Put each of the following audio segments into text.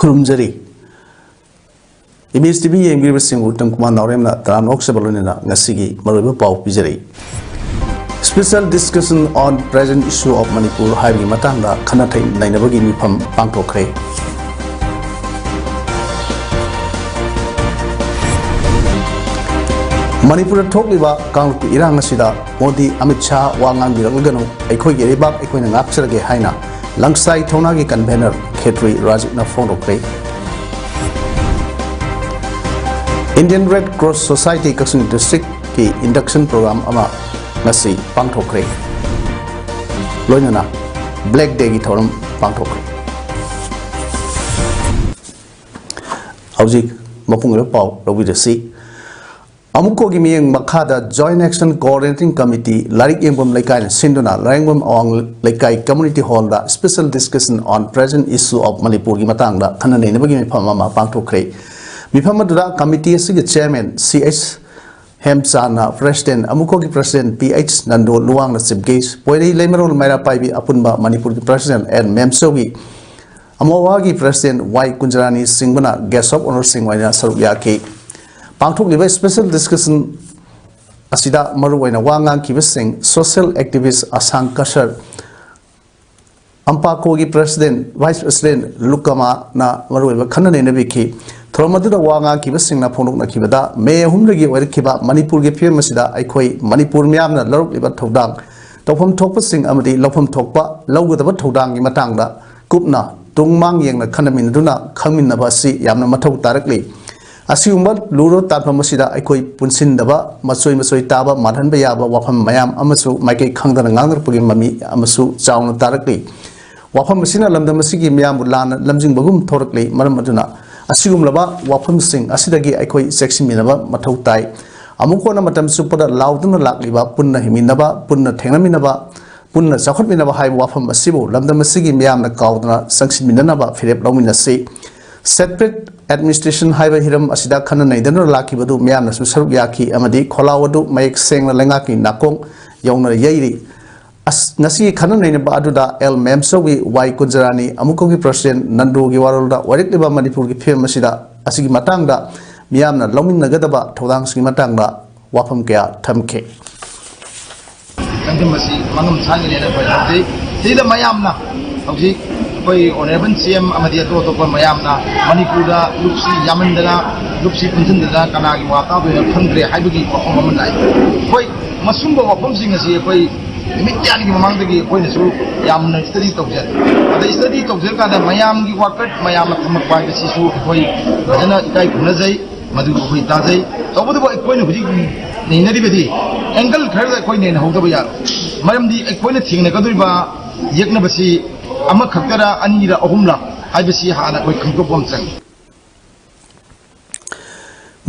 Kurumjari Image TV yang beri bersinggung tentang kuman orang nak dalam waktu sebelum ini nak ngasih melalui pau bijari. Special discussion on present issue of Manipur hari matang dah kena thay naik bagi ni pam pangtokre. Manipur talk liba kang irang ngasida Modi Amit Shah wangan bilang gano ekoi geribak ekoi nangap serge haina langsai thona gi convener Khetri Rajik na phone okre. Indian Red Cross Society Kaksun District ki induction program ama ngasi pangthokre. Loinana Black Day gi thoram pangthokre. Hawjik mapung pau lobi desi Amuko gi miyeng makhada Joint Action Coordinating Committee Larik Yengbom Laikai Sinduna Laringbom Awang Laikai Community Hall da special discussion on present issue of Manipur gi matang da khana nei bagi mifam ma pangthokre. Mifam da committee sig chairman CH Hemchana president Amuko gi president PH Nando Luang na chief guest poiri lemerol maira paibi apunba Manipur gi president and Memsogi Amowa gi president Y Kunjarani Singbana guest of honor Singwaina sarukya ke Pangthok liba special discussion asida maruwaina wangang kibasing social activist Asang Kasar Ampako gi president vice president Lukama na maruwaiba khana nei nabiki thoromadu da wangang kibasing na phonok na kibada me humragi oirkiba Manipur gi phim asida aikoi Manipur miyam na laruk liba thodang tawpham thokpa sing amadi lawpham thokpa lawgadaba thodang gi matang da kupna tungmang yengna khanamin duna khangmin na basi yamna mathau tarakli Asiumba luro tatpamasida aikoi punsindaba masoi taba madhanba yaba wafam mayam amasu maike khangdana ngangnar pagi mami amasu chauna tarakli wafam masina lamdam masigi miyam lana lamjing bagum thorakli maram aduna asium laba wafam sing asidagi aikoi section minaba mathau tai amuko na matam supada lauduna lakliba punna himinaba punna thengnaminaba punna chakhatminaba haiba wafam asibu lamdam masigi miyam na kaudana sangsin minanaba firep lawminase separate administration haiba hiram asida khana naidana laki badu miyam na susaruk yaki amadi kholawadu mayek seng lenga ki nakong yongna yairi as nasi khana naina ba aduda el memsowi Y Kunjarani amuko gi president Nandu gi warolda warik liba Manipur gi phim asida asigi matangda miyam na lawmin nagadaba thodang sigi matangda wafam kya thamke kangdem masi mangam sangi ne ba hadi sida mayam na hauji koi honorable CM amadi to mayam na Manipura lupsi yamandana lupsi puntindana kana gi waka be khangre haibagi perform amai koi masumba wafam sing asi koi mityan gi mamang dagi koi nasu yamna study tokje ada study tokje kana mayam gi wakat mayam thamak pai si su koi bajana ikai kunajai madu koi tajai tobudu koi no huji nei nari bedi angle khar koi nei hauda ba ya maramdi koi na thingna kaduriba yekna basi ama khakara anira ahumla haibasi hana koi khangtopom chang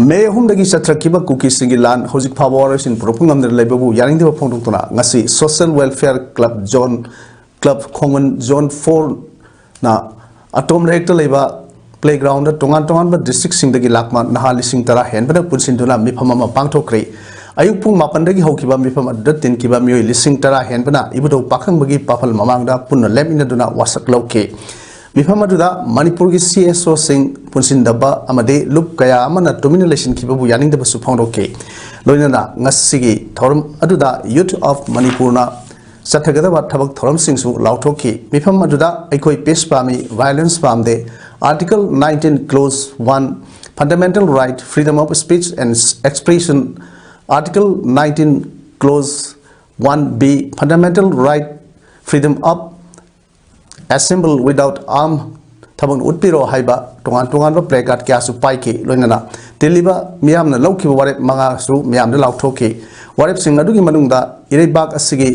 me humdagi satrakiba kuki singilan hojik phawar sin propungam der lebabu yaring de phongdok tona ngasi social welfare club khongon zone 4 na atom rector leba playground tongan ba district singdagi lakma nahali sing tara henbada punsin duna mi phamama pangthokre ayuk pung mapan dagi hokiba mi pham adda tin kiba mi lising tara henbana ibudo pakhang bagi papal mamangda punna lemina duna wasak loke Mifamaduda Manipur gi CSO sing punsin daba amade lup kaya amana domination kibabu yaning da basu phangroke loinana ngasigi thorum aduda youth of Manipur na sathagada ba thabak thorum sing su lauthoki mifamaduda aikoi peace pami violence pamde article 19 clause 1 fundamental right freedom of speech and expression article 19 clause 1b fundamental right freedom of assemble without arm thabang utpiro haiba tongan ba placard kya su paike loinana ꯇꯤꯜꯂꯤꯕ ꯃꯤꯌꯥꯝꯅ ꯂꯧꯈꯤꯕ ꯋꯥꯔꯦꯞ ꯃꯉꯥꯁꯨ ꯃꯤꯌꯥꯝꯗ ꯂꯥꯎꯊꯣꯛꯈꯤ ꯋꯥꯔꯦꯞꯁꯤꯡ ꯑꯗꯨꯒꯤ ꯃꯅꯨꯡꯗ ꯏꯔꯩꯕꯥꯛ ꯑꯁꯤꯒꯤ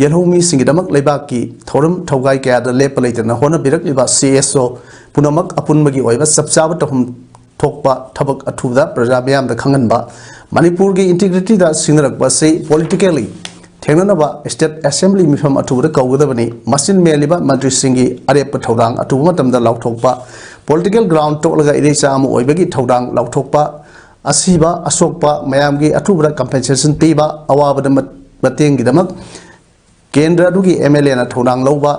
ꯌꯦꯜꯍꯧꯃꯤꯁꯤꯡꯒꯤꯗꯃꯛ ꯂꯩꯕꯥꯛꯀꯤ ꯊꯧꯔꯝ ꯊꯧꯒꯥꯏ ꯀꯌꯥꯗ ꯂꯦꯞꯄ ꯂꯩꯇꯅ ꯍꯣꯠꯅꯕꯤꯔꯛꯂꯤꯕ CSO ꯄꯨꯝꯅꯃꯛ ꯑꯄꯨꯟꯕꯒꯤ ꯑꯣꯏꯕ ꯆꯞ ꯆꯥꯕ ꯇꯧꯐꯝ ꯊꯣꯛꯄ ꯊꯕꯛ ꯑꯊꯨꯕꯗ ꯄ꯭ꯔꯖꯥ ꯃꯤꯌꯥꯝꯗ ꯈꯪꯍꯟꯕ ꯃꯅꯤꯄꯨꯔꯒꯤ ꯏꯟꯇꯤꯒ꯭ꯔꯤꯇꯤꯗ ꯁꯤꯡꯅꯔꯛꯄ ꯑꯁꯤ ꯄꯣꯂꯤꯇꯤꯀꯦꯜꯂꯤ ꯊꯦꯡꯅꯅꯕ ꯁ꯭ꯇꯦꯠ ꯑꯦꯁꯦꯝꯕ꯭ꯂꯤ ꯃꯤꯐꯝ ꯑꯊꯨꯕꯗ ꯀꯧꯒꯗꯕꯅꯤ ꯃꯆꯤꯟ ꯃꯦꯜꯂꯤꯕ ꯃꯟꯇ꯭ꯔꯤꯁꯤꯡꯒꯤ ꯑꯔꯦꯞꯄ ꯊꯧꯗꯥꯡ ꯑꯊꯨꯕ ꯃꯇꯝꯗ ꯂꯥꯎꯊꯣꯛꯄ ꯄꯣꯂꯤꯇꯤꯀꯦꯜ ꯒ꯭ꯔꯥꯎꯟ ꯇꯣꯛꯂꯒ ꯏꯔꯩꯆꯥ ꯑꯃ ꯑꯣꯏꯕꯒꯤ ꯊꯧꯗꯥꯡ ꯂꯥꯎꯊꯣꯛꯄ ꯑꯁꯤꯕ ꯑꯁꯣꯛꯄ ꯃꯌꯥꯝꯒꯤ ꯑꯊꯨꯕꯗ ꯀꯝꯄꯦꯟꯁꯦꯁꯟ ꯄꯤꯕ ꯑꯋꯥꯕꯗ ꯃꯇꯦꯡꯒꯤꯗꯃꯛ ꯀꯦꯟꯗ꯭ꯔ ꯑꯗꯨꯒꯤ MLAꯅ ꯊꯧꯗꯥꯡ ꯂꯧꯕ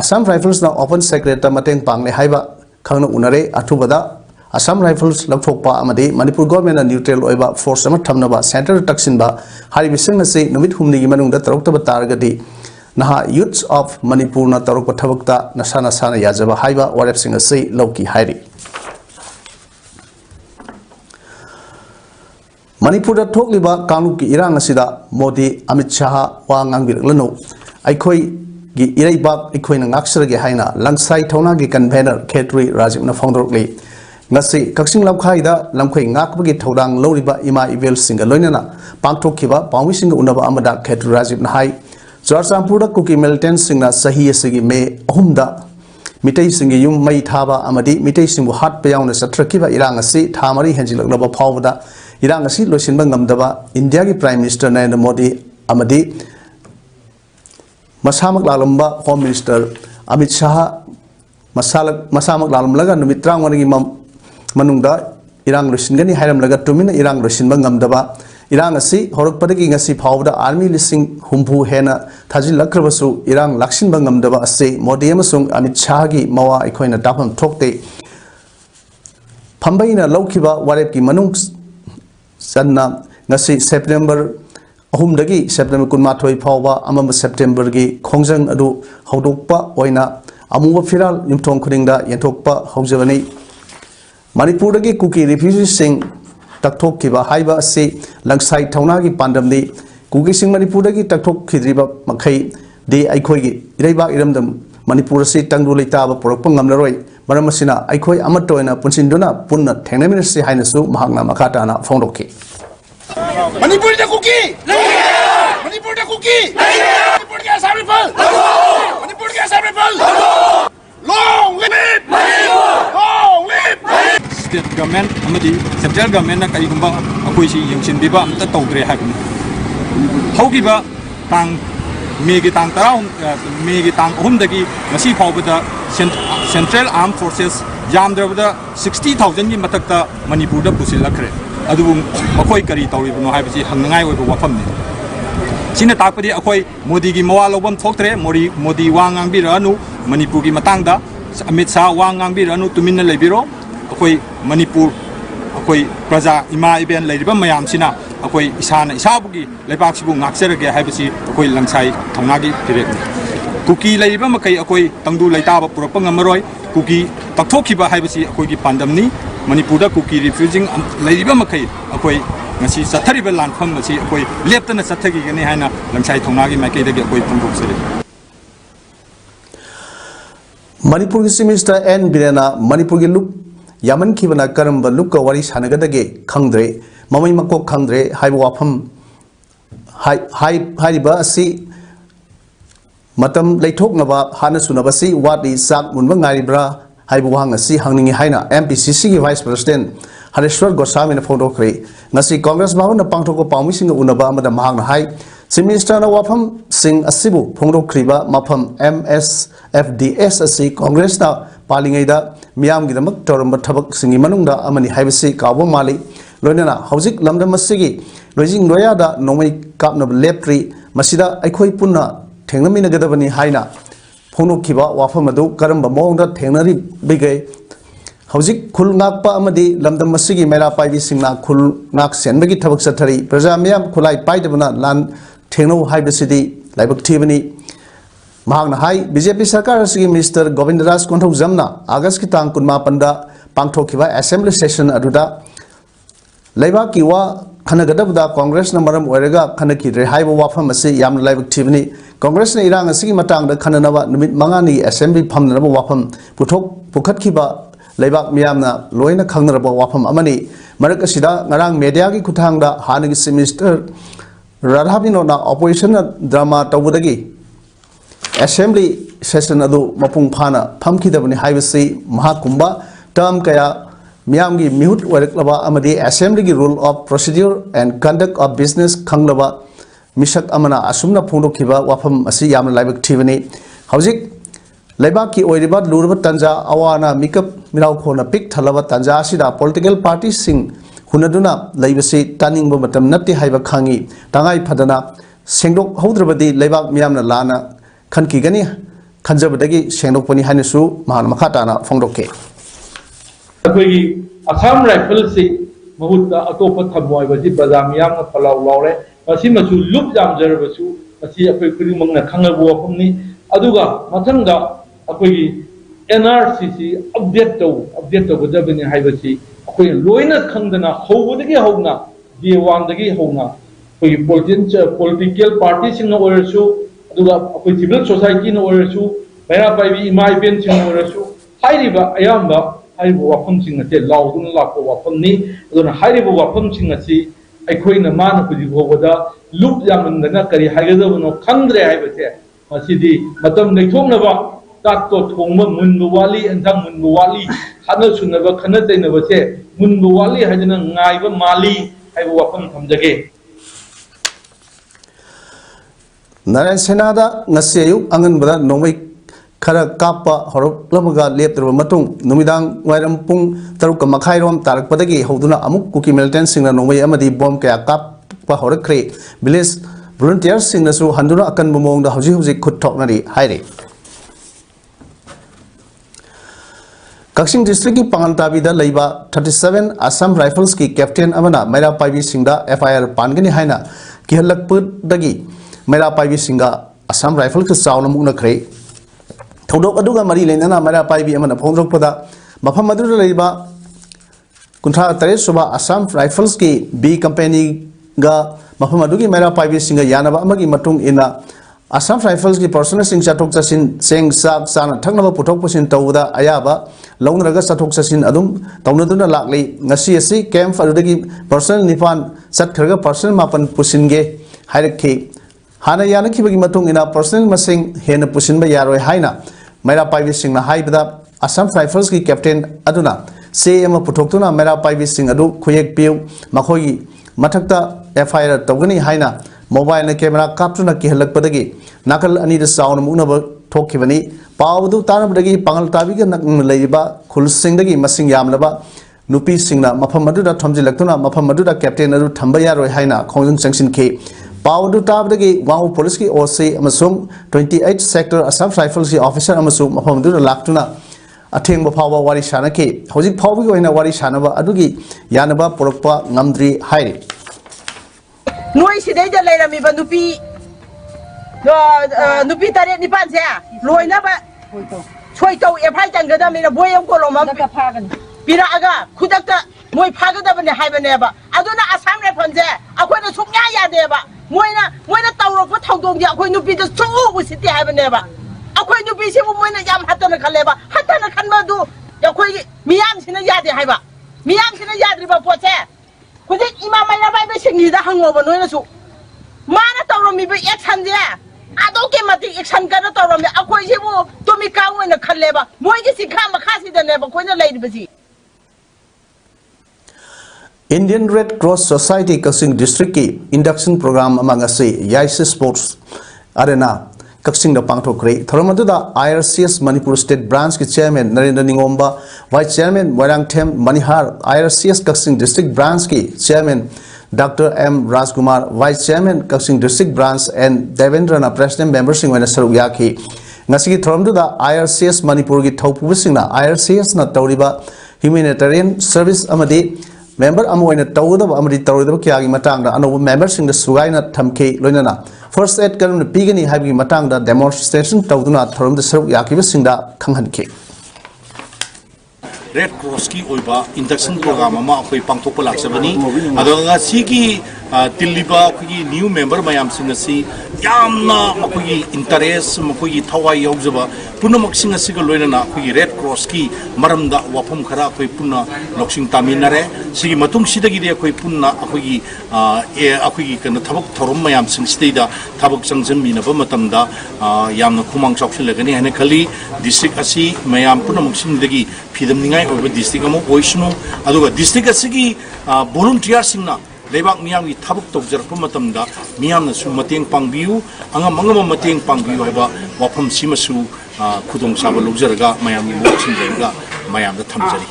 ꯑꯁꯥꯝ ꯔꯥꯏꯐꯜꯁꯅ ꯑꯣꯄꯟ ꯁꯦꯀ꯭ꯔꯦꯠꯇ ꯃꯇꯦꯡ ꯄꯥꯡꯂꯦ ꯍꯥꯏꯕ ꯈꯪꯅ ꯎꯅꯔꯦ ꯑꯊꯨꯕꯗ ꯑꯁꯥꯝ ꯔꯥꯏꯐꯜꯁ ꯂꯧꯊꯣꯛꯄ ꯑꯃꯗꯤ ꯃꯅꯤꯄꯨꯔ ꯒꯣꯔꯃꯦꯟꯅ ꯅ꯭ꯌꯨꯇ꯭ꯔꯦꯜ ꯑꯣꯏꯕ ꯐꯣꯔꯁ ꯑꯃ ꯊꯝꯅꯕ ꯁꯦꯟꯇꯔꯗ ꯇꯛꯁꯤꯟꯕ ꯍꯥꯏꯔꯤꯕꯁꯤꯡ ꯑꯁꯤ ꯅꯨꯃꯤꯠ ꯍꯨꯝꯅꯤꯒꯤ ꯃꯅꯨꯡꯗ ꯇꯧꯔꯛꯇꯕ ꯇꯥꯔꯒꯗꯤ ꯅꯍꯥ ꯌꯨꯠꯁ ꯑꯣꯐ ꯃꯅꯤꯄꯨꯔꯅ ꯇꯧꯔꯛꯄ ꯊꯕꯛꯇ ꯅꯁꯥ ꯅꯁꯥꯅ ꯌꯥꯖꯕ ꯍꯥꯏꯕ ꯋꯥꯔꯦꯞꯁꯤꯡ ꯑꯁꯤ ꯂꯧꯈꯤ ꯍꯥꯏꯔꯤ ꯃꯅꯤꯄꯨꯔꯗ ꯊꯣꯛꯂꯤꯕ ꯀꯥꯡꯂꯨꯞꯀꯤ ꯏꯔꯥꯡ ꯑꯁꯤꯗ ꯃꯣꯗꯤ ꯑꯃꯤꯠ ꯁꯥꯍ ꯋꯥ ꯉꯥꯡꯕꯤꯔꯛꯂꯅꯨ ꯑꯩꯈꯣꯏꯒꯤ ꯏꯔꯩꯕꯥꯛ ꯑꯩꯈꯣꯏꯅ ꯉꯥꯛꯆꯔꯒꯦ ꯍꯥꯏꯅ ꯂꯪꯁꯥꯏ ꯊꯧꯅꯥꯒꯤ ꯀꯟꯚꯦꯅꯔ ꯈꯦꯇ꯭ꯔꯤ ꯔꯥꯖꯤꯕꯅ ꯐꯣꯡꯗꯣꯛꯂꯤ ꯉꯁꯤ ꯀꯛꯆꯤꯡ ꯂꯝꯈꯥꯏꯗ ꯂꯝꯈꯩ ꯉꯥꯛꯄꯒꯤ ꯊꯧꯗꯥꯡ ꯂꯧꯔꯤꯕ ꯏꯃꯥ ꯏꯕꯦꯜꯁꯤꯡꯒ ꯂꯣꯏꯅꯅ ꯄꯥꯡꯊꯣꯛꯈꯤꯕ ꯄꯥꯎꯃꯤꯁꯤꯡꯒ ꯎꯅꯕ ꯑꯃꯗ ꯈꯦꯇ꯭ꯔꯤ ꯔꯥꯖꯤꯕꯅ ꯍꯥꯏ ꯆꯨꯔꯆꯥꯟꯄꯨꯔꯗ ꯀꯨꯀꯤ ꯃꯤꯂꯤꯇꯦꯟꯠꯁꯤꯡꯅ ꯆꯍꯤ ꯑꯁꯤꯒꯤ ꯃꯦ 3ꯗ ꯃꯤꯇꯩꯁꯤꯡꯒꯤ ꯌꯨꯝ ꯃꯩ ꯊꯥꯕ ꯑꯃꯗꯤ ꯃꯤꯇꯩꯁꯤꯡꯕꯨ ꯍꯥꯠꯄ ꯌꯥꯎꯅ ꯆꯠꯊꯔꯛꯈꯤꯕ ꯏꯔꯥꯡ ꯑꯁꯤ ꯊꯥ 4 ꯍꯦꯟꯖꯤꯜꯂꯛꯂꯕ ꯐꯥꯎꯕꯗ ꯏꯔꯥꯡ ꯑꯁꯤ ꯂꯣꯏꯁꯤꯟꯕ ꯉꯝꯗꯕ ꯏꯟꯗꯤꯌꯥꯒꯤ ꯄ꯭ꯔꯥꯏꯝ ꯃꯤꯅꯤꯁꯇꯔ ꯅꯔꯦꯟꯗ꯭ꯔ ꯃꯣꯗꯤ ꯑꯃꯗꯤ ꯃꯁꯥꯃꯛ ꯂꯥꯛꯂꯝꯕ ꯍꯣꯝ ꯃꯤꯅꯤꯁꯇꯔ ꯑꯃꯤꯠ ꯁꯥꯍ ꯃꯁꯥꯃꯛ ꯂꯥꯛꯂꯝꯂꯒ ꯅꯨꯃꯤꯠ 30ꯒꯤ ꯃꯅꯨꯡꯗ ꯏꯔꯥꯡ ꯂꯣꯏꯁꯤꯟꯒꯅꯤ ꯍꯥꯏꯔꯝꯂꯒ ꯇꯨꯃꯤꯟꯅ ꯏꯔꯥꯡ ꯂꯣꯏꯁꯤꯟꯕ ꯉꯝꯗꯕ ꯏꯔꯥꯡ ꯑꯁꯤ ꯍꯧꯔꯛꯄꯗꯒꯤ ꯉꯁꯤ ꯐꯥꯎꯕꯗ ꯑꯥꯔꯃꯤ 60,000 ꯍꯦꯟꯅ ꯊꯥꯖꯤꯜꯂꯛꯈ꯭ꯔꯕꯁꯨ ꯏꯔꯥꯡ ꯂꯥꯛꯁꯤꯟꯕ ꯉꯝꯗꯕ ꯑꯁꯤ ꯃꯣꯗꯤ ꯑꯃꯁꯨꯡ ꯑꯃꯤꯠ ꯁꯥꯍꯒꯤ ꯃꯋꯥ ꯑꯩꯈꯣꯏꯅ ꯇꯥꯐꯝ ꯊꯣꯛꯇꯦ ꯐꯝꯕꯩꯅ ꯂꯧꯈꯤꯕ ꯋꯥꯔꯦꯞꯀꯤ ꯃꯅꯨꯡ ꯆꯟꯅ ꯉꯁꯤ ꯁꯦꯞꯇꯦꯝꯕꯔ 3ꯗꯒꯤ ꯁꯦꯞꯇꯦꯝꯕꯔ 12 ꯐꯥꯎꯕ ꯑꯃꯝꯕ ꯁꯦꯞꯇꯦꯝꯕꯔꯒꯤ ꯈꯣꯡꯖꯪ ꯑꯗꯨ ꯍꯧꯗꯣꯛꯄ ꯑꯣꯏꯅ ꯑꯃꯨꯕ ꯐꯤꯔꯥꯜ ꯌꯨꯝꯊꯣꯡ ꯈꯨꯗꯤꯡꯗ ꯌꯦꯟꯊꯣꯛꯄ ꯍꯧꯖꯕꯅꯤ ꯃꯅꯤꯄꯨꯔꯗꯒꯤ ꯀꯨꯀꯤ ꯔꯤꯐ꯭ꯌꯨꯖꯤꯁꯤꯡ ꯇꯛꯊꯣꯛꯈꯤꯕ ꯍꯥꯏꯕ ꯑꯁꯤ ꯂꯪꯁꯥꯏ ꯊꯧꯅꯥꯒꯤ ꯄꯥꯟꯗꯝꯅꯤ ꯀꯨꯀꯤꯁꯤꯡ ꯃꯅꯤꯄꯨꯔꯗꯒꯤ ꯇꯛꯊꯣꯛꯈꯤꯗ꯭ꯔꯤꯕ ꯃꯈꯩꯗꯤ ꯑꯩꯈꯣꯏꯒꯤ ꯏꯔꯩꯕꯥꯛ ꯏꯔꯝꯗꯝ ꯃꯅꯤꯄꯨꯔ ꯑꯁꯤ ꯇꯪꯗꯨ ꯂꯩꯇꯥꯕ ꯄꯨꯔꯛꯄ ꯉꯝꯂꯔꯣꯏ ꯃꯔꯝ ꯑꯁꯤꯅ ꯑꯩꯈꯣꯏ ꯑꯃꯠꯇ ꯑꯣꯏꯅ ꯄꯨꯟꯁꯤꯟꯗꯨꯅ ꯄꯨꯟꯅ ꯊꯦꯡꯅꯃꯤꯟꯅꯁꯤ ꯍꯥꯏꯅꯁꯨ ꯃꯍꯥꯛꯅ ꯃꯈꯥ ꯇꯥꯅ ꯐꯣꯡꯗꯣꯛꯈꯤ Manipurda cookie! Manipurda cookie! Manipurda Assam Rifle! Manipurda Assam Rifle! Long live! Long live! State government amadi central government na kaigumba akoi si yengsinbiba amta tawdre haibni haugiba tang megi tang tarau megi tang ohumdagi ngasi phawbada central armed forces yamdrabada 60,000 gi matakta manipur da pusilakre adubu makoi kari tawribno haibasi hangngai oibo wafamni sina takpadi akoi modi gi mawa lobam thoktre modi wangang biranu manipur gi matangda Amit Shah wangang biranu tuminna leibiro akoi manipur akoi praja ima iben leiba mayam sina akoi isana isabugi leibak sibu ngakserage haibasi akoi langsai thongnagi pirek kuki leiba makai akoi tangdu leitaba purakpa ngamaroi kuki takthokiba haibasi akoi gi pandamni manipurda kuki refusing leiba makai akoi ngasi sathariba lanfam masi akoi leptana sathagi gani haina langsai thongnagi makai dagi akoi pangdoksere Manipur ki Chief Minister N. Birena Manipur ki look Yaman kibana karamba look wari sanagadage khangdre mamai makok khangdre haiba wafam haiba asi matam leithoknaba hana sunabasi wadi sak munba ngaribra haiba wang asi hangningi haina MPCC ki Vice President Hareshwar Goswami na photokre ngasi Congress bhavan na pangthoko pawmising unaba amada mahangna hai Chief Minister na wafam sing asibu phongdokriba mafam MSFDS asi Congress na palingaida miyam gidamak toramba thabak singi manungda amani haibasi kaabo mali loinana hojik lamdam asigi lojing loya da nomai kapna lepri masida aikhoi punna thengnamina gadabani haina phonokhiba wafam adu karamba mongda thengnari bigai hojik khul ngakpa amadi lamdam asigi mera paibi singna khul ngak senbagi thabak sathari praja miyam khulai paidabana lan thengno haibasidi laibak thibani Mahagna hai BJP Sarkar asigi Mr. Govindaraj Konthau Jamna August ki tang 18 da pangthokiba assembly session aduda laiba ki wa khanagadabda Congress na maram oiraga khanaki re haiba wafam ase yam laibak thibani Congress na irang asigi matang da khananawa numit mangani assembly phamnaba wafam puthok pukhatkiba leibak miyamna loina khangnaraba wafam amani marak asida ngarang media gi kuthangda hanagi semester radhabino na opposition drama tawudagi assembly session adu mapung phana phamkhidabani haibasi mahakumba term kaya miyamgi mihut wariklaba amadi assembly gi rule of procedure and conduct of business khanglaba misak amana asumna phungdokhiba wafam asi yamna laibak thibani hojik leibak ki oiriba lurba tanja awana mikap mirau khona pik thalaba tanja asida political parties sing hunaduna leibasi taningba matam natti haiba khangi tangai phadana sengdok haudrabadi leibak miyamna lana khankigani khanjabadagi sengdokpani hanisu mahana makhatana phongdokke अखोगी Assam rifle से बहुत अतोप थमोय बसी बजामियाम फलाव लावरे मसी मसु loop जामजर Basu मसी अखोई कुरि मंगना खंगबो वफमनी अदुगा मथंगा अखोगी NRCC update तो गजबनी हाइबसी अखोई लोइना खंगदना होबदगी होना डे 1 दगी होना अखोई पॉलिटिकल पार्टी सिंग ओरसु अदुगा अखोई सिविल सोसाइटी न ओरसु मैरा पाइबी इमा इवेंट सिंग ओरसु हाइरिबा अयाम्बा हाइबो वाफमसिंग असे लाउदुन लाको वाफमनी अदुना हाइरिबो वाफमसिंग असी अखोइना मान हुजि होबदा लुप यामनदना करी हाइगदबनो खंद्रे हाइबसे मसिदी मतम लेथोंनबा तातो थोंबा मुनबो वाली अंजाम मुनबो वाली खाना सुनबा खना तैनबसे मुनबो वाली हाजना ngaइबा माली हाइबो वाफम थमजगे नारायण सेनादा ngasiyu anganbada nomai खरा कापा हरपलमगा लेपत्रब मतुंग नुमिदांग वाइरम पुंग तरुक मखाइरोम तारकपदगी हौदुना अमुक कुकी मिलिटेंट सिंगना नोंमै अमदी बॉम्ब कया कापा हरखरे विलेज वॉलंटियर्स सिंगनासु हंदुना अकन मोंगदा हौजि हौजि खुद थोकनारि हाइरे कक्सिंग डिस्ट्रिक्ट की पांगलताबीदा लैबा 37 असम राइफल्स की कैप्टन अमना मैरा पाइबी सिंगदा एफआईआर पानगनी हाइना किहलकपदगी मैरा पाइबी सिंगा असम राइफल के चावना मुनखरे थौदोक अदुगा मरी लेना मैरा पाइबी अमना फोंदोकपदा मफम अदुदा लैबा कुंथा तरे सुबा असम राइफल्स की बी कंपनी गा मफम अदुगी मैरा पाइबी सिंगा यानबा अमगी मतुंग इना असम राइफल्स की पर्सनल सिंग चाथोक चासिन सेंग साक साना थंगनबा पुथोक पसिन तौदा अयाबा लौनरगा चाथोक चासिन अदुम तौनदुना लाक्लै ngasi asi camp अदुदगी पर्सनल निपान चटखरगा पर्सनल मापन पुसिनगे हाइरखि हाना यानखिबगी मतुंग इना पर्सनल मसिंग हेना पुसिनबा यारोय हाइना मैरा पाइबी सिंह हाइबदा असम राइफल्स की कैप्टन अदुना से एम पुथोक्तुना मैरा पाइबी सिंह अदु खुयेक पिउ मखोगी मथक्ता एफआईआर तौगनी हाइना मोबाइल ने कैमरा काप्तुना किहलकपदगी नाकल अनिदा साउन मुनब थोखिबनी पावदु तानबदगी पांगलताबीगा नकन लैबा खुलसिंगदगी मसिंग यामलबा नुपी सिंगना मफम अदुदा थमजिलक्तुना मफम अदुदा कैप्टन अदु थंबा यारोय हाइना खोंजन संगसिनखि पावदु ताबदगी वांगु पुलिस की ओसी अमसुंग 28 सेक्टर असम राइफल्स की ऑफिसर अमसुंग मफम अदुदा लाक्तुना अथेंग फावबा वारी सानके हौजिक फावबगी ओइना वारी सानबा अदुगी यानबा पुरकपा ngamdri हाइरे नोई सिदैदा लेरमिबा नुपी नुपी तारे निपान से लोइनाबा छोइतौ एफआई तंगदा मेना बोयम कोलोमा फागन पिरागा खुदक्ता मोय फागदबने हाइबनेबा अदुना असम राइफल्स अखोइना सुक्या यादेबा मोइना तौरक थौदोंदि अखोइ नुपीदा सुउ उसिति हाइबनेबा अखोइ नुपीसिबु मोइना याम हतना खलेबा हतना खनबादु अखोइ मियामसिना यादे हाइबा मियामसिना याद्रिबा पोसे खुदि इमा मैना बाइबे सिंगिदा हंगोबा नोइनासु माना तौरमिबा एक्शन जे आदोके मति एक्शन करा तौरमि अखोइसिबु तुमि काउना खलेबा मोइगि सिखा मखासिदनेबा खोइना लैदिबसि Indian Red Cross Society Kaksing District की इंडक्शन प्रोग्राम अमंगसे याइसे स्पोर्ट्स अरेना कक्सिंग द पांगथोक्रे थरमदुदा IRCS मणिपुर स्टेट ब्रांच के chairman Narendra Ningomba vice chairman Warangthem Manihar IRCS Kakching district branch की chairman doctor M Rajkumar vice chairman Kakching district branch and देवेंद्रना प्रेसिडेंट मेंबर सिंह वना सरुक याखी ngasi थरमदुदा IRCS मणिपुर की थौपुबसिंगना IRCS ना तौरिबा ह्यूमैनिटेरियन सर्विस अमदि member amoina tawdaba amadi tawdaba kyagi matangda anoba member singda sugaina thamke loinana first aid karum pigani habi matangda demonstration tawduna thorum da saruk yakiba singda khanghanke Red Cross की ओइबा induction program अमा अखोई पांगथोकपा लाक्सबनी अदोगा सिगी तिल्लिबा अखोई new member मयाम सिंगसी यामना अखोई interest अखोई थवाई याउजबा पुनमक सिंगसिगा लोइना अखोई Red Cross की मरमदा वाफम खरा अखोई पुना लॉक्सिंग तामिनरे सिगी मतुंग सिदगी दे अखोई पुना अखोई कन थबक थोरम मयाम सिंगसिदा थबक संजमिनबा मतमदा यामना खुमांग चौक्सिलगनी हने खली district asi mayam punamuk singdagi phidamningai oiba district amo oisnu aduga district asigi volunteer singna lebak miyam gi thabuk tokjarpa matamda miyamna su mateng pangbiu angam mateng pangbiu haiba wafam simasu khudong saba logjaraga mayam gi mok singjaga mayam da thamjari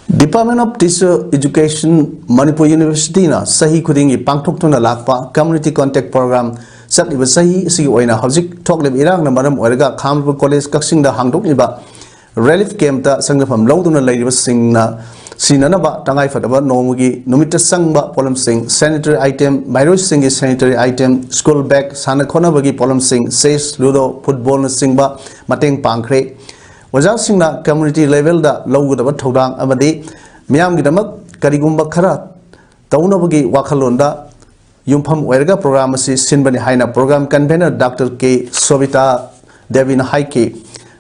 Department of Teacher Education Manipur University na sahi khudingi pangthokna lakpa community contact program satliba sahi sigi oina hojik thokleb irang na maram oiraga Khamrapur College Kaksing da hangdokliba relief camp ta sangnafam lawduna leiriba singna sinanaba tangai fataba nomugi numita sangba polam sing sanitary item virus singi sanitary item school bag sana khona bagi polam sing says ludo football na singba mateng pangkhre wajak singna community level da lawgudaba thodang amadi miyam gidamak karigumba khara taunabagi wakhalonda Yumpham Werga program si Sinbani Haina program convener Dr. K. Sobita Devin Haike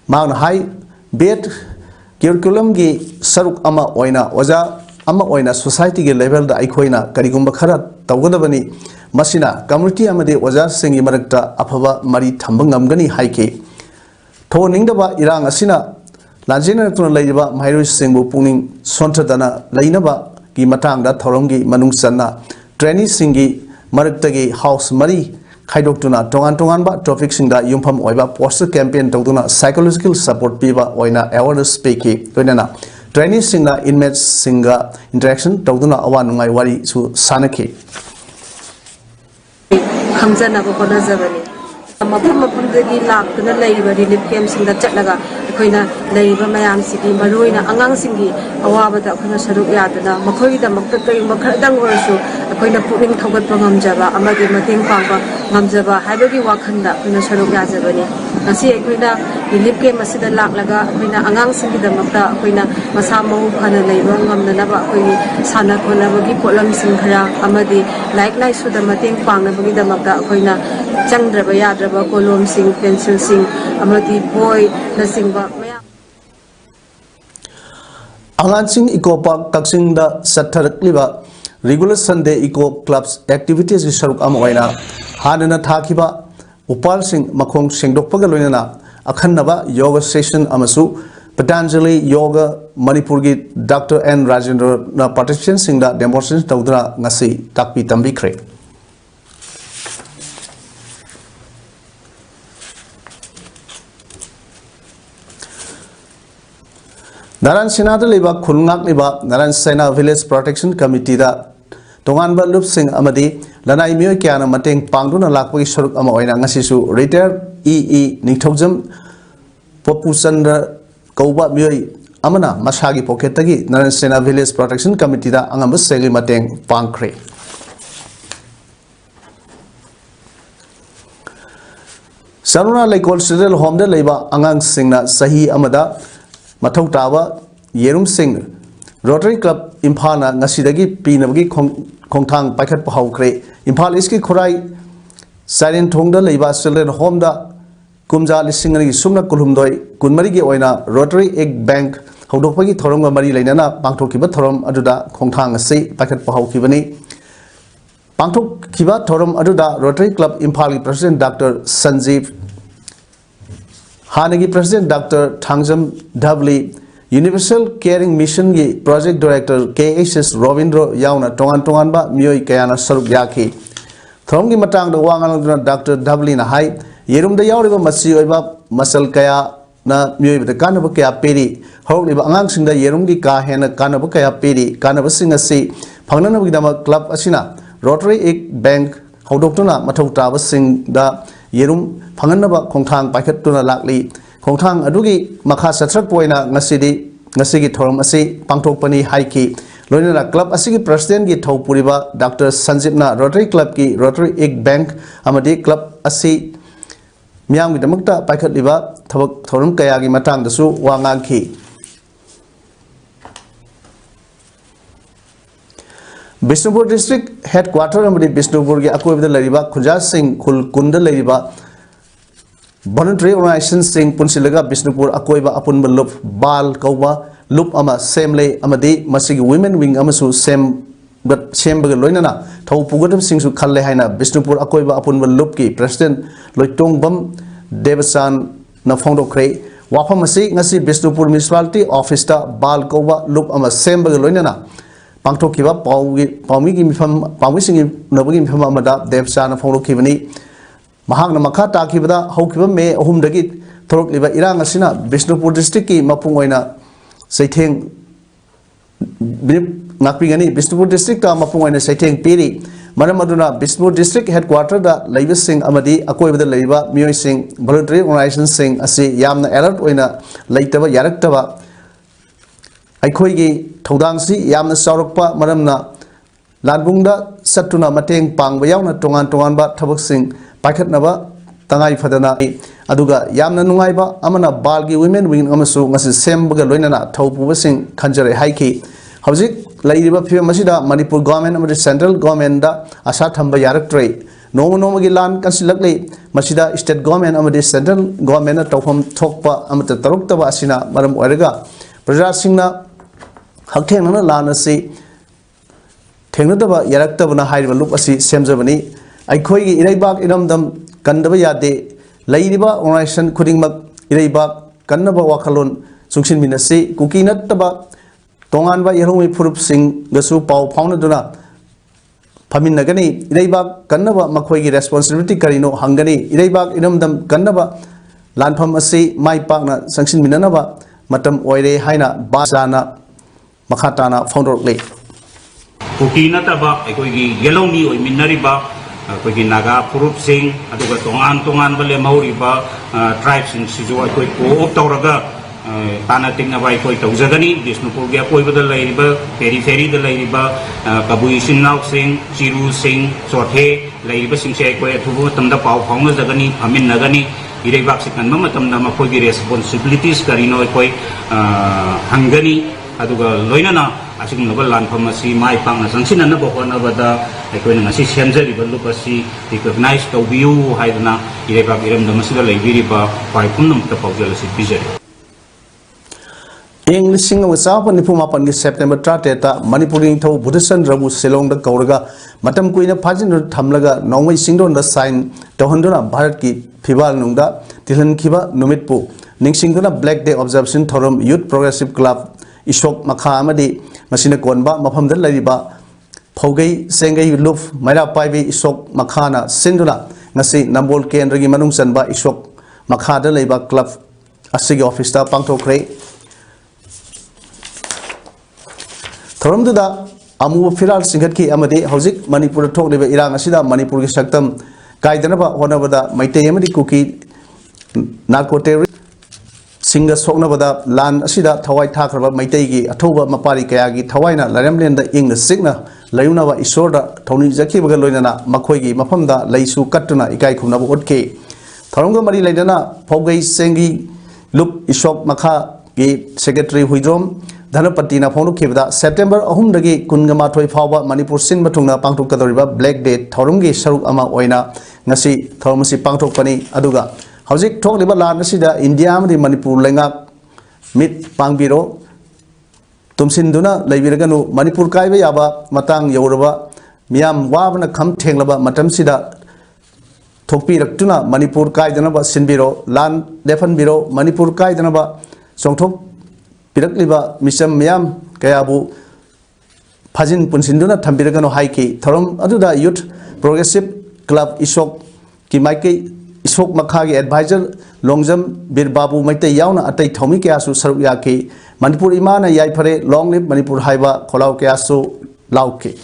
Mang Hai Bet curriculum gi saruk ama oina oja ama oina society gi level da aikoina karigumba khara tawgadabani masina community amade oja singi marakta aphaba mari thambang ngamgani haike thoningdaba irang asina lanjena tuna leiba mairus singbu puning sontadana leinaba gi matangda thoromgi manungsanna trainee singi Maratagi house mari khaidokuna tongan ba topic singda yumpham oiba poster campaign tawduna psychological support piba oina awareness peki toinana training singna inmates singa interaction tawduna awa nungai wari su sanaki khamjana ba kona zabani mafam dagi laktuna leiba relief camp singda chatlaga akoina leiba mayam sigi maroina angang singi awaba da akoina saruk yaduna makhoi da makta kai makhadang orasu akoina puning thogat pangamjaba amagi mateng pangba ngamjaba haibagi wakhanda akoina saruk yajabani asi akoina relief camp asida laklaga akoina angang singi da makta akoina masa mau khana leiba ngamna ba akoi sana kona bagi polam sing khara amadi like su da mateng pangna bagi da makta akoina changdraba yadraba kolom sing pencil sing amadi boy na singba Angan sing Eco Park Kaksing da satharakliba regular Sunday Eco Clubs activities gi saruk ama oina hanana thakiba upal sing makhong sengdokpaga loinana akhanaba yoga session amasu Patanjali Yoga Manipur gi Dr. N Rajendra na participants sing da demonstration tawdra ngasi takpi tambikre Naran Sinada Liba Kulngak Liba Naran Sena Village Protection Committee da Tonganba Lup Sing Amadi Lanai Mio Kiana Mateng Pangduna Lakwi Suruk Amaoina Ngasisu retired EE Ningthojam Popusandra Kauba Mioi Amana Mashagi Poketagi Naran Sena Village Protection Committee da Angambus Seli Mateng Pangkre Saruna Laikol Sidel Home da Liba Angang Singna Sahi Amada Mathau Tawa Yerum Singh Rotary Club Imphana Ngasidagi Pinabagi Kongthang Paikat Pahaukre Imphal Iski Khorai Silent Thongda Leiba Children Home da Kumja Lisingari Sumna Kulumdoi Kunmarigi Oina Rotary Egg Bank Hodokpagi Thoronga Mari Lainana Pangthokiba Thorom Aduda Kongthang Sei Paikat Pahaukibani Pangthokiba Thorom Aduda Rotary Club Imphal President Dr. Sanjeev Hanagi President Dr. Thangjam Dhavli Universal Caring Mission gi Project Director KHS Rovindro Yauna Tongan ba Mioi Kayana Saruk Yaki Thomgi Matang the Wangan Dr. Dhavli na Hai Yerum the Yauriba Masi Oiba Masal Kaya na Mioi the Kanabakaya Peri Hogli Angang Sing the Yerungi Ka Hena Kanabakaya Peri Kanabasing Si Panganabidama Club Asina Rotary Egg Bank Hodokuna Matota was sing the Yerum Panganaba Kongtang Pakatuna Lakli Kongtang Adugi Maka Satrak Poina Nasigi Thorum Asi Pangtopani Haiki Loina Club Asigi President Gi Puriba Dr. Sanjipna Rotary Club Ki Rotary Egg Bank Amadi Club Asi Miam Damakta Pakat Liba Thorum Kayagi Matang the Su Wanganki Bishnupur district headquarter amadi Bishnupur gi akoibda lariba khunja sing khul kunda lariba voluntary organization sing punsilaga Bishnupur akoiba apunba lup bal kauba lup ama semle amadi masigi women wing amasu sembaga loinana thau pugadam singsu khalle haina Bishnupur akoiba apunba lup ki president loitongbam devasan na phongdokre wafam asi ngasi Bishnupur municipality office ta bal kauba lup ama sembaga loinana pangthokkiba paumi gi mifam paumi singi nabagi mifam amada devasan na phongdokkibani mahakna makha takibada haukiba me ahumdagi thorokliba irang asina Bishnupur district ki mapung oina saitheng nakpingani Bishnupur district ta mapung oina saitheng piri maram aduna Bishnupur district headquarter da laiba sing amadi akoibada laiba mioi sing voluntary organization sing asi yamna alert oina laitaba yaraktaba aikhoi gi thodang si yamna saurokpa maramna lanbungda satuna mateng pangba yauna tongan ba thabak sing paikhatnaba tangai phadana aduga yamna nungaiba amana balgi women wing amasu ngasi sembaga loinana thaupuba sing khanjare haiki hojik lairiba phim masida Manipur government amadi central government da asa thamba yaraktrei nomo gi lan kansilakle masida state government amadi central government na tawpham thokpa amata taruktaba asina maram oiraga praja singna hakthengna lan asi thengnadaba yaraktabana hairiba lup asi semjabani aikhoi gi iraibak iramdam kandaba yade lairiba organization khudingmak iraibak kannaba wakhalon sungsin minasi kuki nattaba tonganba yerhumi furup sing gasu pau phaunaduna phaminagani iraibak kannaba makhoi gi responsibility karino hangani iraibak iramdam kannaba lanpham asi mai pakna sangsin minanaba matam oire haina basana makhatana founder le kuki nataba aikoi gi yellow ni oi minariba कोई नागा पुरुप सिंह अदुगा तोंगान बले मौरिबा tribes in सिजो कोई co-op तौरगा ताना तिंगना by कोई तौजगनी बिष्णुपुर गे कोइबदा लैरिबा periphery the लैरिबा कबुई सिंनाव Singh चिरु सिंह चोथे लैरिबा सिंसे कोई अथुबो तमदा पाव फाउंग जगनी फमिन नगनी इरेबाक सिकन मतमदा मखोगी रेस्पोंसिबिलिटीज करिनो कोई हंगनी अदुगा लोइनना असिगुम्बा लानफम असि माइ पांगना संसिननबा होनबदा अखोइना ngasi semjariba lupasi recognize tawbiu haidana irebak iramda masida leibiriba pai punnam ta pawjalasi bijari English Sapan Nipumapan September Trateta, Manipuring to Buddhism Rabu Silong the Kauraga, Matam Queen of Pajin Tamlaga, Nongway Singdon the sign, Tohunduna, Bharatki, Pival Nunda, Tilan Kiba, Numitpu, Ningsingduna Black Day Observation Torum, Youth Progressive Club, Ishok Makhamadi, Masina Konba, Mapam the Lariba, Pogay, Sengay Luf, Maira Paibi, Ishok Makhana, Sinduna, Nasi, Nambol Ken Regi Manungsanba, Ishok Makhada Labor Club, Asigi Officer, Pangto Cray. Thoramduda amu firal singhatki amadi hojik Manipur thokliba irang asida Manipur gi saktam kaidanaba honabada maitei amadi kuki narcotic singa soknabada lan asida thawai thakraba maitei gi athoba mapari kaya gi thawaina laramlenda ingna signa layunaba isorda thoni jakhibaga loinana makhoi gi mafamda leisu kattuna ikai khumnaba otke thoramga mari laidana phogei sengi lup ishok makha gi secretary huidrom Dhanapati na phonu khibda September ahum dagi kungama thoi phawba Manipur sin mathungna pangthok kadoriba Black Day thorumgi saruk ama oina ngasi thorumsi pangthok pani aduga hojik thokliba lan asida India amadi Manipur lenga mit pangbiro tumsinduna leibiraganu Manipur kaiba yaba matang yauraba miyam wabna kham thenglaba matam sida thokpi raktuna Manipur kaidanaba sinbiro lan defan biro Manipur kaidanaba songthok Pirakliba Misham Miam Kayabu Pajin Punsinduna Tambiragano Haiki Thorum Aduda Youth Progressive Club Ishok Kimaiki Ishok Makagi Advisor Longjam Bir Babu Maite Yauna Atai Tomi Kayasu Saruyaki Manipur Imana Yaipare Long Live Manipur Haiba Kolau Kayasu Lauki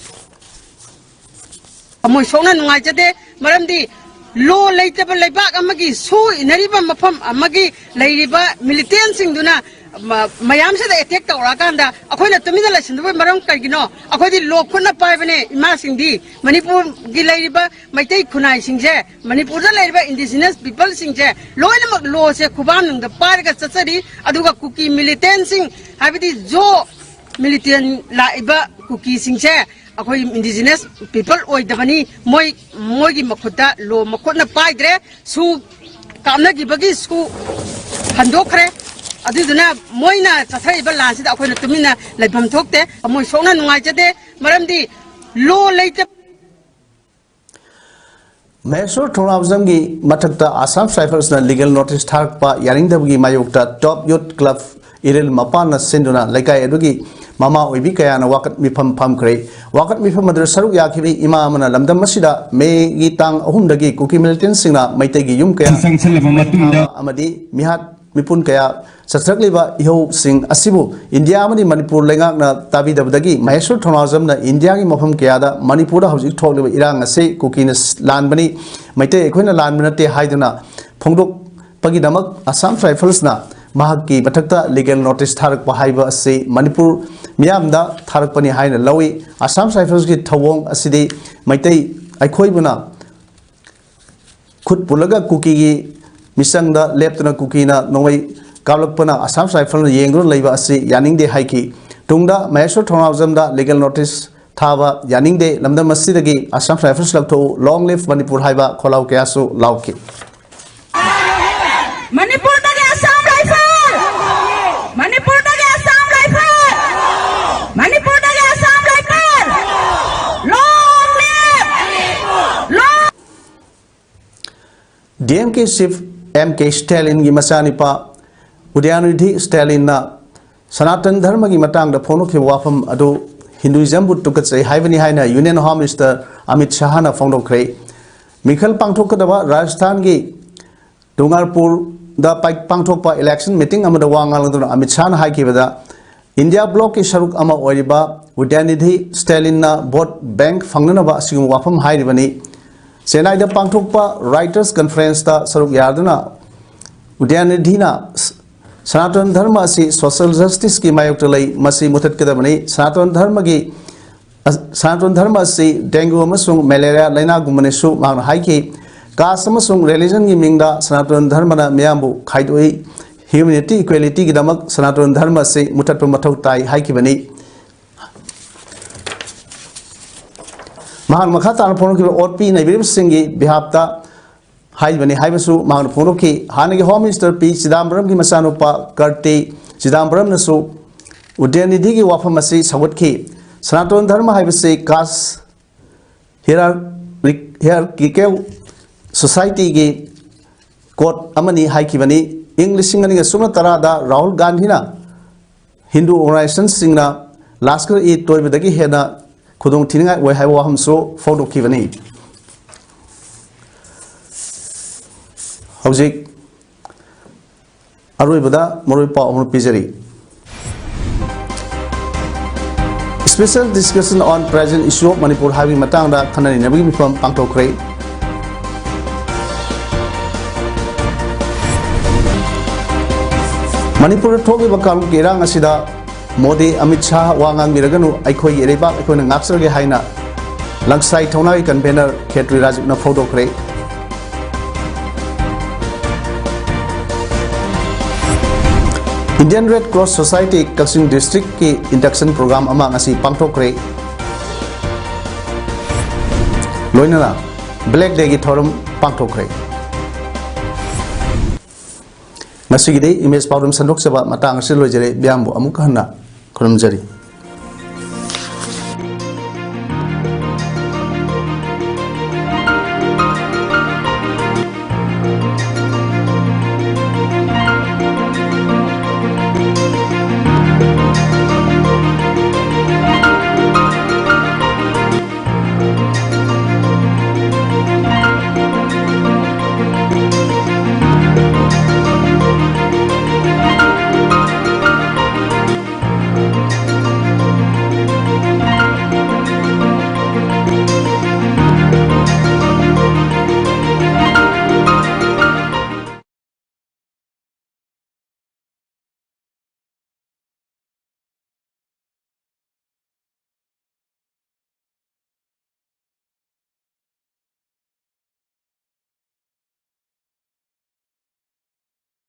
Amoshona Nungajade Maramdi Lo Laitable Labak Amagi So Inariba Mapam Amagi Ladiba Militant Singduna mayam se attack tawrakanda akhoi tumida lasindu maram kargino akhoi lo khuna paibane ima singdi Manipur gi laiba maitai khunai singje Manipur da laiba indigenous people singje loina lo se khubam nang da parga chatsari aduga kuki militant sing habidi jo militant laiba kuki singje अखोई indigenous people ओइदबनी मोई मखुदा लो मखुदना पाइद्रे सु कामनगिबगी सु हंदोखरे अदुदुना Moina चथाइबा लानसिदा अखोइना तुमिना लेफम थोकते मोइ सोना नुंगाइजदे मरमदी लो लेते Mysore Tourism की मथक्ता आसाम राइफल्स ने लीगल नोटिस थारकपा यारिंगदबगी मायोक्ता टॉप यूथ क्लब इरेल मपान सिंधुना लेकाय अदुगी मामा ओइबी कयाना वाकत मिफम फमख्रे वाकत मिफम मदर सरुक याखिबी इमा अमना लमदम मसिदा मे गी तांग अहुमदगी कुकी मिलिटेंट सिंगना मैतेगी युम कया अमदी मिहात मिपुन कया सत्रकलिबा इहो सिंग असिबु इंडिया अमदी मणिपुर लेंगाकना ताबिदबदगी महेश्वर थोनाजम ना इंडिया की मफम कयादा मणिपुर हौजिक थोकलिबा इरांग असे कुकीना लानबनी मैते एखोइना लानबनते हाइदना फोंदोक पगिदमक आसाम राइफल्स ना महाकी मथक्ता लीगल नोटिस थारक हाइबा असे मणिपुर मियामदा थारकपनी हाइना लवी आसाम राइफल्स की थवोंग असिदि मैते अखोइबना खुद पुलगा कुकी की मिसंगदा लेप्तना कुकीना नोई कावलकपना आसाम राइफल येंग्रो लैबा असे यानिंगदे हाइकी तुंगदा महेश्वर थोनाजमदा लीगल नोटिस थाबा यानिंगदे लमदम मसिदगी आसाम राइफल्स लबथो लॉन्ग लिव मणिपुर हाइबा खोलाव कयासु लाउकी मणिपुर दगे आसाम राइफल मणिपुर दगे आसाम राइफल मणिपुर दगे Assam rifle long live DMK chief MK Stalin की मचानिपा उदयनिधि स्टालिन ना सनातन धर्म की मतंग फोनों वाफम अदो हिंदुइज्म तुकचे हाइबनी हाइना union home minister Amit Shah ना फोंदोखरे मिखल पांथोकदबा राजस्थान की डोंगरपुर दा पांथोकपा इलेक्शन मीटिंग अमदा वांगालदुना अमित शाह ना हाइकिबदा इंडिया ब्लॉक की सरुक अमा ओरिबा उदयनिधि स्टालिन ना वोट बैंक फंगनबा सिगुम वाफम हाइरिबनी चेन्नई दा पांथोकपा राइटर्स कॉन्फ्रेंस दा सरुक यादना उदयनिधि ना सनातन धर्म से सोशल जस्टिस की मायोक्ता लई मसी मुथतकदबनी सनातन धर्म से डेंगू अमसुंग मलेरिया लाइना गुमनेसु मांग हाइकी कास्ट अमसुंग रिलीजन की मिंगदा सनातन धर्मना मियामबु खाइदोई ह्यूमैनिटी इक्वालिटी की दमक सनातन धर्म से मुथतप मथौ ताई हाइकीबनी महान मखा तान फोन की ओपी नैबिर सिंह बिहापता हाइबनी हाइबसु महान फोन की हाने की होम मिनिस्टर पी चिदम्बरम की मचानुपा कर्ती चिदम्बरम नसु उदयनिधि की वाफम असी सवत की सनातन धर्म हाइबसे कास्ट हियरआर्किकल सोसाइटी की कोड अमनी हाइकिबनी इंग्लिश सुन तरादा राहुल गांधी ना हिंदू ऑर्गेनाइजेशन सिंगना लास्कर ई तोयबदगी हेना खुदों थिनिंगा वै हाइबो हमसो फोडोखिबनी हौजिक अरुइबदा मरुइ पाउ अमु पिजरी special discussion on present issue of Manipur हाइबी मतंगदा खननि नबगी मिफम पांगथोखरे मणिपुर थोगिबा कालु गेरांग असिदा मोदी अमित शाह वांगांग मिरगनु अखोई एरेबा अखोइना ngaksarge हाइना लंगसाई थौनाई convener Khetri राजुना फोडोखरे Indian red cross society Kakching district की इंडक्शन प्रोग्राम अमा ngasi पांगथोखरे लोइनना ब्लैक डे की थौरम पांगथोखरे मसीगिदे इमेज पाउडम संदोक सेवा मतंग से लोइजरे ब्यामबु अमुक हन्ना खुलुमजरी।